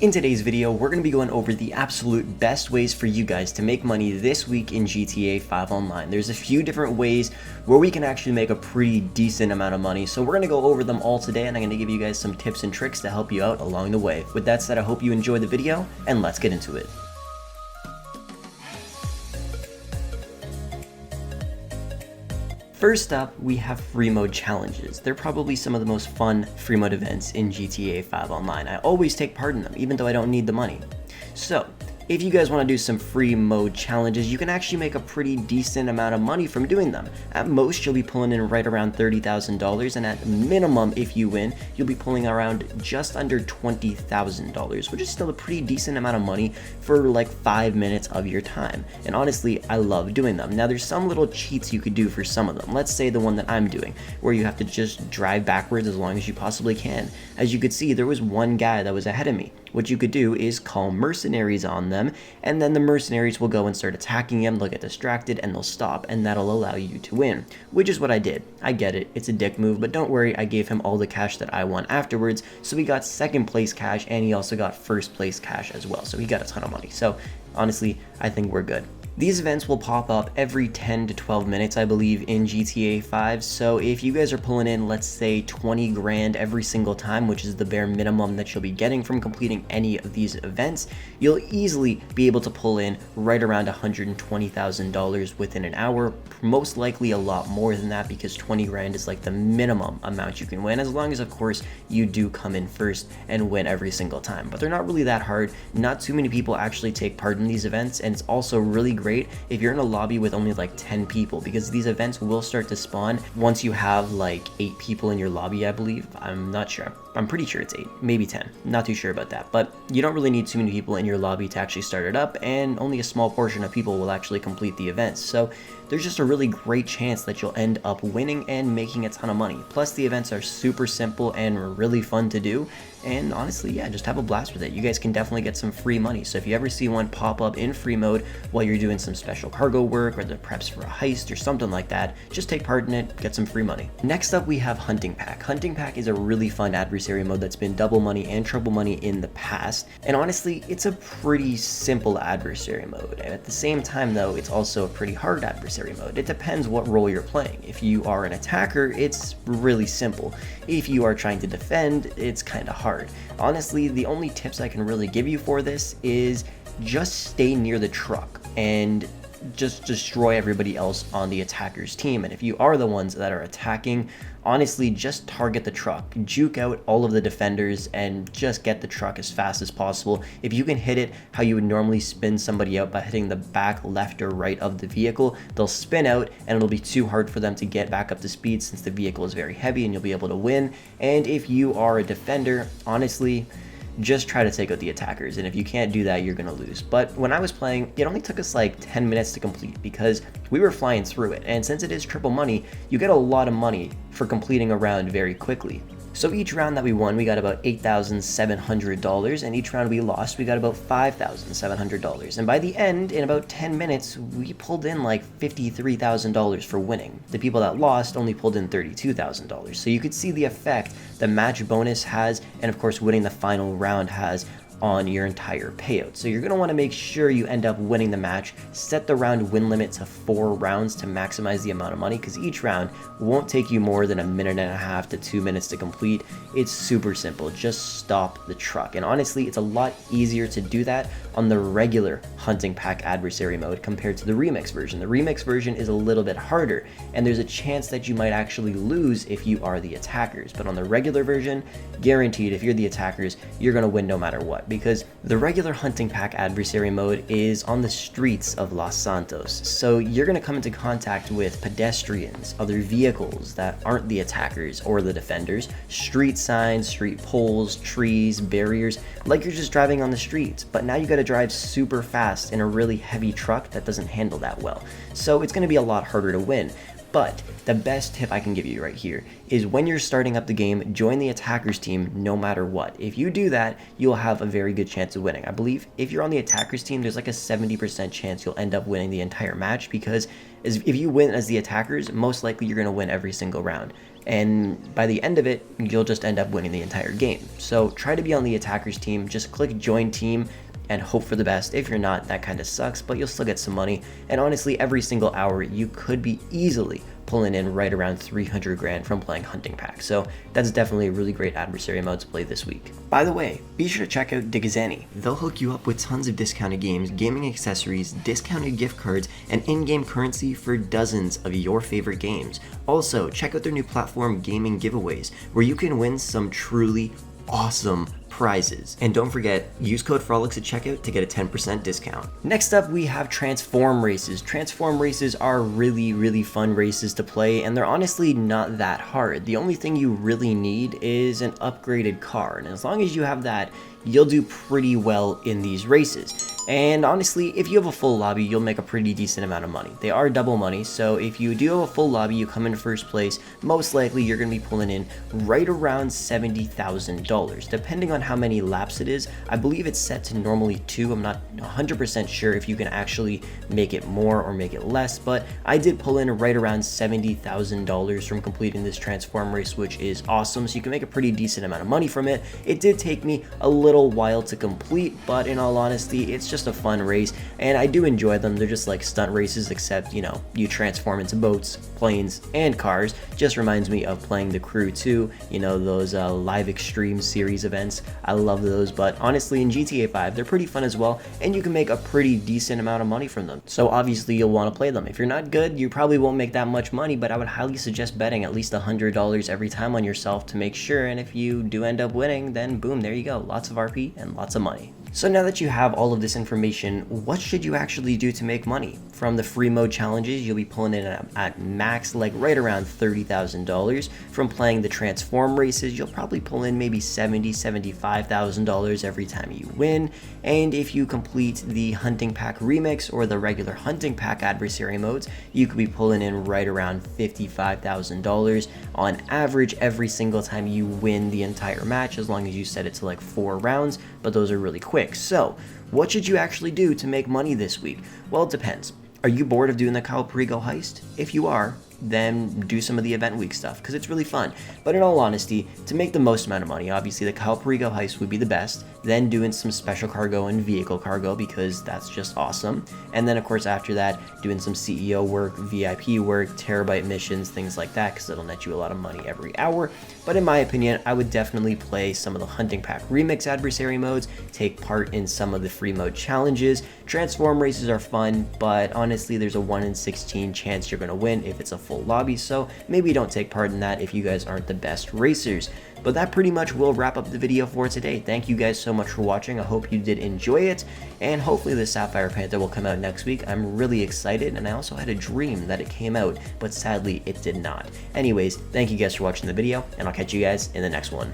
In today's video, we're going to be going over the absolute best ways for you guys to make money this week in GTA 5 Online. There's a few different ways where we can actually make a pretty decent amount of money, so we're going to go over them all today, and I'm going to give you guys some tips and tricks to help you out along the way. With that said, I hope you enjoy the video, and let's get into it. First up, we have free mode challenges. They're probably some of the most fun free mode events in GTA 5 Online. I always take part in them, even though I don't need the money. So, if you guys want to do some free mode challenges, you can actually make a pretty decent amount of money from doing them. At most, you'll be pulling in right around $30,000, and at minimum, if you win, you'll be pulling around just under $20,000, which is still a pretty decent amount of money for like 5 minutes of your time. And honestly, I love doing them. Now, there's some little cheats you could do for some of them. Let's say the one that I'm doing, where you have to just drive backwards as long as you possibly can. As you could see, there was one guy that was ahead of me. What you could do is call mercenaries on them, and then the mercenaries will go and start attacking him. They'll get distracted and they'll stop, and that'll allow you to win, which is what I did. I get it, it's a dick move, but don't worry, I gave him all the cash that I won afterwards, so he got second place cash and he also got first place cash as well, so he got a ton of money. So honestly, I think we're good. These events will pop up every 10 to 12 minutes, I believe, in GTA 5, so if you guys are pulling in, let's say, 20 grand every single time, which is the bare minimum that you'll be getting from completing any of these events, you'll easily be able to pull in right around $120,000 within an hour, most likely a lot more than that, because 20 grand is like the minimum amount you can win, as long as, of course, you do come in first and win every single time. But they're not really that hard. Not too many people actually take part in these events, and it's also really great if you're in a lobby with only like 10 people, because these events will start to spawn once you have like 8 people in your lobby, I believe. I'm not sure. I'm pretty sure it's 8, maybe 10. Not too sure about that, but you don't really need too many people in your lobby to actually start it up, and only a small portion of people will actually complete the events. So there's just a really great chance that you'll end up winning and making a ton of money. Plus, the events are super simple and really fun to do, and honestly, yeah, just have a blast with it. You guys can definitely get some free money. So if you ever see one pop up in free mode while you're doing some special cargo work or the preps for a heist or something like that, just take part in it, get some free money. Next up, we have Hunting Pack. Hunting Pack is a really fun adversary mode that's been double money and triple money in the past, and honestly, it's a pretty simple adversary mode. And at the same time, though, it's also a pretty hard adversary mode. It depends what role you're playing. If you are an attacker, it's really simple. If you are trying to defend, it's kind of hard. Honestly, the only tips I can really give you for this is just stay near the truck and just destroy everybody else on the attacker's team. And if you are the ones that are attacking, honestly, just target the truck, juke out all of the defenders, and just get the truck as fast as possible. If you can hit it how you would normally spin somebody out by hitting the back, left, or right of the vehicle, they'll spin out and it'll be too hard for them to get back up to speed since the vehicle is very heavy, and you'll be able to win. And if you are a defender, honestly, just try to take out the attackers, and if you can't do that, you're gonna lose. But when I was playing, it only took us like 10 minutes to complete because we were flying through it, and since it is triple money, you get a lot of money for completing a round very quickly. So each round that we won, we got about $8,700, and each round we lost, we got about $5,700. And by the end, in about 10 minutes, we pulled in like $53,000 for winning. The people that lost only pulled in $32,000. So you could see the effect the match bonus has, and of course winning the final round has on your entire payout. So you're going to want to make sure you end up winning the match. Set the round win limit to 4 rounds to maximize the amount of money, because each round won't take you more than 1.5 to 2 minutes to complete. It's super simple. Just stop the truck. And honestly, it's a lot easier to do that on the regular Hunting Pack adversary mode compared to the remix version. The remix version is a little bit harder, and there's a chance that you might actually lose if you are the attackers. But on the regular version, guaranteed, if you're the attackers, you're going to win no matter what, because the regular Hunting Pack adversary mode is on the streets of Los Santos. So you're going to come into contact with pedestrians, other vehicles that aren't the attackers or the defenders, street signs, street poles, trees, barriers, like you're just driving on the streets. But now you got to drive super fast in a really heavy truck that doesn't handle that well. So it's going to be a lot harder to win. But the best tip I can give you right here is when you're starting up the game, join the attackers team no matter what. If you do that, you'll have a very good chance of winning. I believe if you're on the attackers team, there's like a 70% chance you'll end up winning the entire match, because if you win as the attackers, most likely you're going to win every single round. And by the end of it, you'll just end up winning the entire game. So try to be on the attackers team, just click join team and hope for the best. If you're not, that kind of sucks, but you'll still get some money. And honestly, every single hour you could be easily pulling in right around 300 grand from playing Hunting Pack. So that's definitely a really great adversary mode to play this week. By the way, be sure to check out Digizeni. They'll hook you up with tons of discounted games, gaming accessories, discounted gift cards, and in-game currency for dozens of your favorite games. Also, check out their new platform Gaming Giveaways, where you can win some truly awesome prizes. And don't forget, use code Frolics at checkout to get a 10% discount. Next up, we have Transform Races. Transform Races are really fun races to play, and they're honestly not that hard. The only thing you really need is an upgraded car, and as long as you have that, you'll do pretty well in these races. And honestly, if you have a full lobby, you'll make a pretty decent amount of money. They are double money, so if you do have a full lobby, you come in first place, most likely you're going to be pulling in right around $70,000, depending on how many laps it is. I believe it's set to normally 2. I'm not 100% sure if you can actually make it more or make it less, but I did pull in right around $70,000 from completing this transform race, which is awesome. So you can make a pretty decent amount of money from it. It did take me a little while to complete, but in all honesty, it's just a fun race, and I do enjoy them. They're just like stunt races, except, you know, you transform into boats, planes, and cars. Just reminds me of playing The Crew 2, you know, those Live Extreme series events. I love those, but honestly, in GTA 5, they're pretty fun as well, and you can make a pretty decent amount of money from them. So obviously, you'll want to play them. If you're not good, you probably won't make that much money, but I would highly suggest betting at least $100 every time on yourself to make sure, and if you do end up winning, then boom, there you go. Lots of RP and lots of money. So now that you have all of this information, what should you actually do to make money? From the free mode challenges, you'll be pulling in at max, like right around $30,000. From playing the transform races, you'll probably pull in maybe $70,000, $75,000 every time you win. And if you complete the Hunting Pack Remix or the regular Hunting Pack adversary modes, you could be pulling in right around $55,000 on average every single time you win the entire match, as long as you set it to like 4 rounds, but those are really quick. So, what should you actually do to make money this week? Well, it depends. Are you bored of doing the Caio Perigo heist? If you are, then do some of the event week stuff, because it's really fun. But in all honesty, to make the most amount of money, obviously the Caio Perigo heist would be the best, then doing some special cargo and vehicle cargo, because that's just awesome. And then of course after that, doing some CEO work, VIP work, terabyte missions, things like that, because it'll net you a lot of money every hour. But in my opinion, I would definitely play some of the Hunting Pack Remix adversary modes, take part in some of the free mode challenges. Transform races are fun, but honestly there's a 1 in 16 chance you're going to win if it's a full lobby, so maybe don't take part in that if you guys aren't the best racers. But that pretty much will wrap up the video for today. Thank you guys so much for watching. I hope you did enjoy it, and hopefully the Sapphire Panther will come out next week. I'm really excited, and I also had a dream that it came out, but sadly it did not. Anyways, thank you guys for watching the video, and I'll catch you guys in the next one.